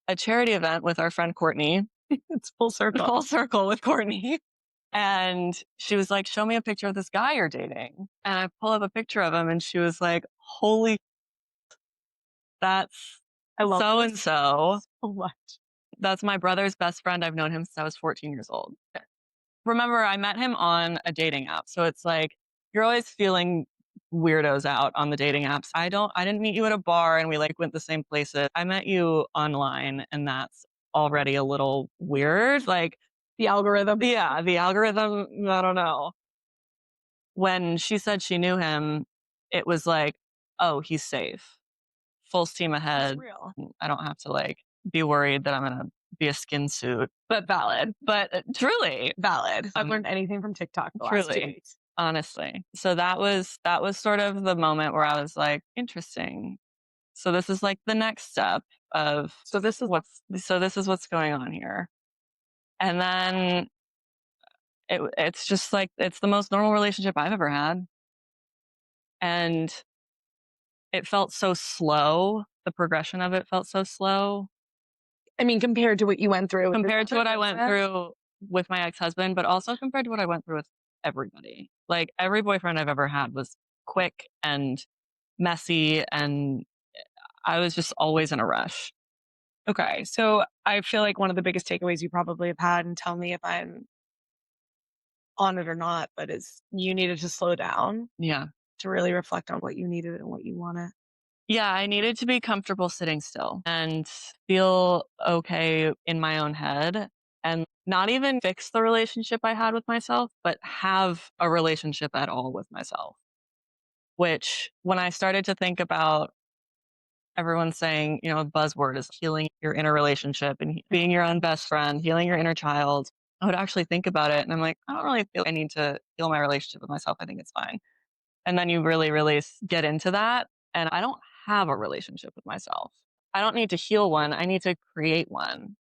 a charity event with our friend Courtney. It's full circle. Full circle with Courtney. And she was like, show me a picture of this guy you're dating. And I pull up a picture of him, and she was like, holy, that's I love so this and so. so much. That's my brother's best friend. I've known him since I was 14 years old. Remember, I met him on a dating app. So it's like, you're always feeling weirdos out on the dating apps. I didn't meet you at a bar and we like went the same places. I met you online and that's already a little weird. Like The algorithm. yeah, the algorithm, I don't know. When she said she knew him, it was like, oh, he's safe. Full steam That's ahead. real. I don't have to like be worried that I'm going to be a skin suit. But valid. But truly, Valid. I've learned anything from TikTok the last 2 truly, weeks. honestly. So that was sort of the moment where I was like, interesting. So this is like the next step of this is what's going on here. And then it's just like, it's the most normal relationship I've ever had. And it felt so slow. The progression of it felt so slow. I mean, compared to what you went through. Compared to what I went through with my ex-husband, but also compared to what I went through with everybody. Like every boyfriend I've ever had was quick and messy, and I was just always in a rush. Okay. So I feel like one of the biggest takeaways you probably have had, and tell me if I'm on it or not, but is you needed to slow down Yeah. to really reflect on what you needed and what you wanted. Yeah, I needed to be comfortable sitting still and feel okay in my own head and not even fix the relationship I had with myself, but have a relationship at all with myself. Which, when I started to think about everyone saying, a buzzword is healing your inner relationship and being your own best friend, healing your inner child, I would actually think about it. And I'm like, I don't really feel I need to heal my relationship with myself. I think it's fine. And then you really, really get into that. And I don't have a relationship with myself. I don't need to heal one. I need to create one.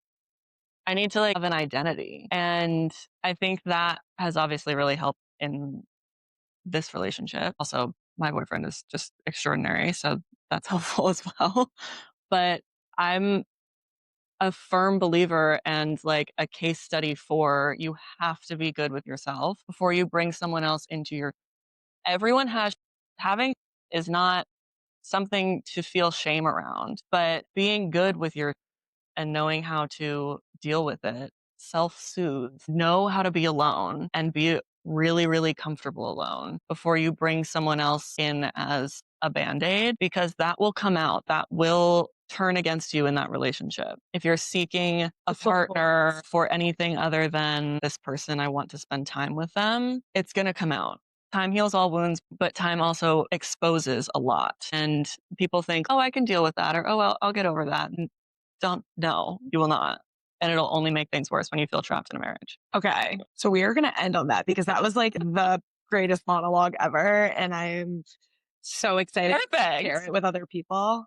I need to like have an identity. And I think that has obviously really helped in this relationship. Also, my boyfriend is just extraordinary. So that's helpful as well. But I'm a firm believer and like a case study for you have to be good with yourself before you bring someone else into your. Everyone has having is not something to feel shame around, but being good with your and knowing how to deal with it, self-soothe, know how to be alone and be really, really comfortable alone before you bring someone else in as a band-aid, because that will come out. That will turn against you in that relationship. If you're seeking a partner for anything other than this person, I want to spend time with them, it's going to come out. Time heals all wounds, but time also exposes a lot. And people think, oh, I can deal with that, or, oh, well, I'll get over that. And no, you will not. And it'll only make things worse when you feel trapped in a marriage. Okay. So we are going to end on that because that was like the greatest monologue ever. And I'm so excited to share it with other people.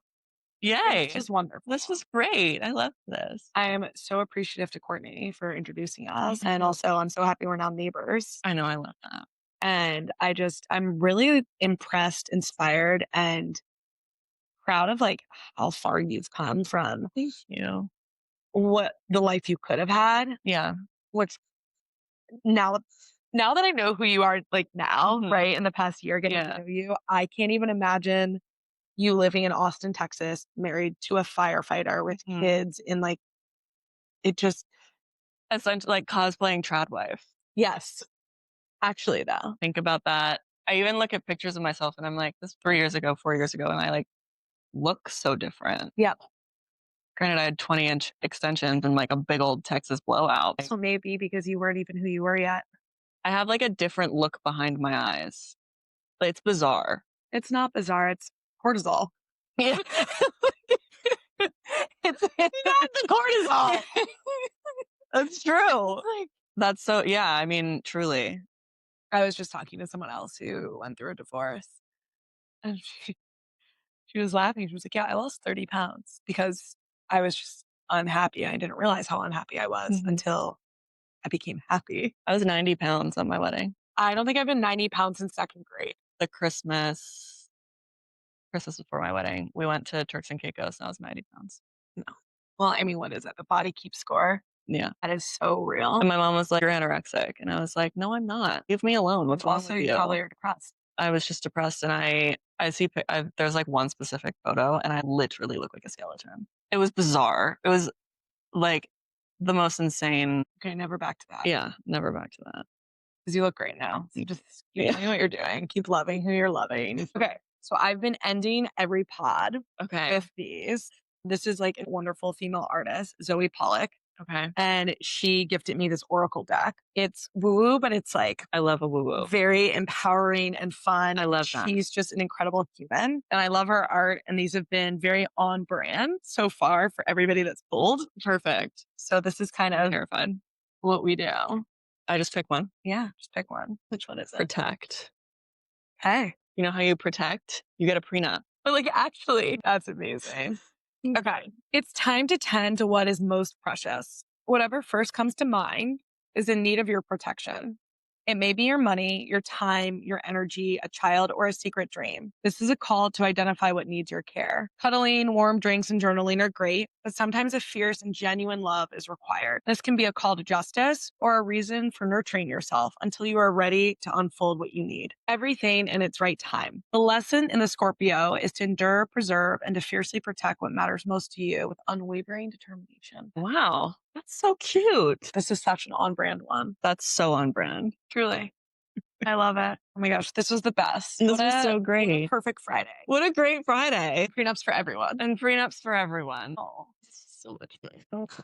Yay. This was wonderful. This was great. I love this. I am so appreciative to Courtney for introducing us. And also, I'm so happy we're now neighbors. I know. I love that. And I'm really impressed, inspired, and proud of like how far you've come from. Thank you. What the life you could have had. Yeah. Which now that I know who you are, like now, right, in the past year, getting to know you, I can't even imagine you living in Austin, Texas, married to a firefighter with kids in like, it just. Essentially like cosplaying trad wife. Yes. Actually, though. Think about that. I even look at pictures of myself and I'm like, this 3 years ago, 4 years ago, and I like look so different. Yep. Granted, I had 20-inch extensions and like a big old Texas blowout. So maybe because you weren't even who you were yet. I have like a different look behind my eyes. It's bizarre. It's not bizarre. It's cortisol. Yeah. It's not the cortisol. That's true. That's so, yeah, I mean, truly. I was just talking to someone else who went through a divorce. And she was laughing. She was like, yeah, I lost 30 pounds because I was just unhappy. I didn't realize how unhappy I was until I became happy. I was 90 pounds on my wedding. I don't think I've been 90 pounds since second grade. The Christmas before my wedding, we went to Turks and Caicos and I was 90 pounds. No. Well, I mean, what is it? The body keeps score. Yeah. That is so real. And my mom was like, you're anorexic. And I was like, no, I'm not. Leave me alone. What's wrong with you? Probably you're depressed. I was just depressed. And I see, there's like one specific photo and I literally look like a skeleton. It was bizarre. It was like the most insane. Okay, never back to that. Yeah, never back to that. Because you look great now. So you just keep doing what you're doing. Keep loving who you're loving. Okay. So I've been ending every pod with these. This is like a wonderful female artist, Zoe Pollock. Okay. And she gifted me this oracle deck. It's woo-woo, but it's like I love a woo-woo. very empowering and fun. I love that. She's just an incredible human. And I love her art. And these have been very on brand so far for everybody that's pulled. Perfect. So this is kind of Terrified. what we do. I just pick one. Yeah, just pick one. Which one is it? Protect. Hey. You know how you protect? You get a prenup. But like, actually, that's amazing. Okay. It's time to tend to what is most precious. Whatever first comes to mind is in need of your protection. It may be your money, your time, your energy, a child, or a secret dream. This is a call to identify what needs your care. Cuddling, warm drinks, and journaling are great, but sometimes a fierce and genuine love is required. This can be a call to justice or a reason for nurturing yourself until you are ready to unfold what you need. Everything in its right time. The lesson in the Scorpio is to endure, preserve, and to fiercely protect what matters most to you with unwavering determination. Wow. That's so cute. This is such an on-brand one. That's so on brand. Truly. I love it. Oh my goch, this was the best. This was so great. Perfect Friday. What a great Friday. Prenups for everyone. And prenups for everyone. Oh, So much nice.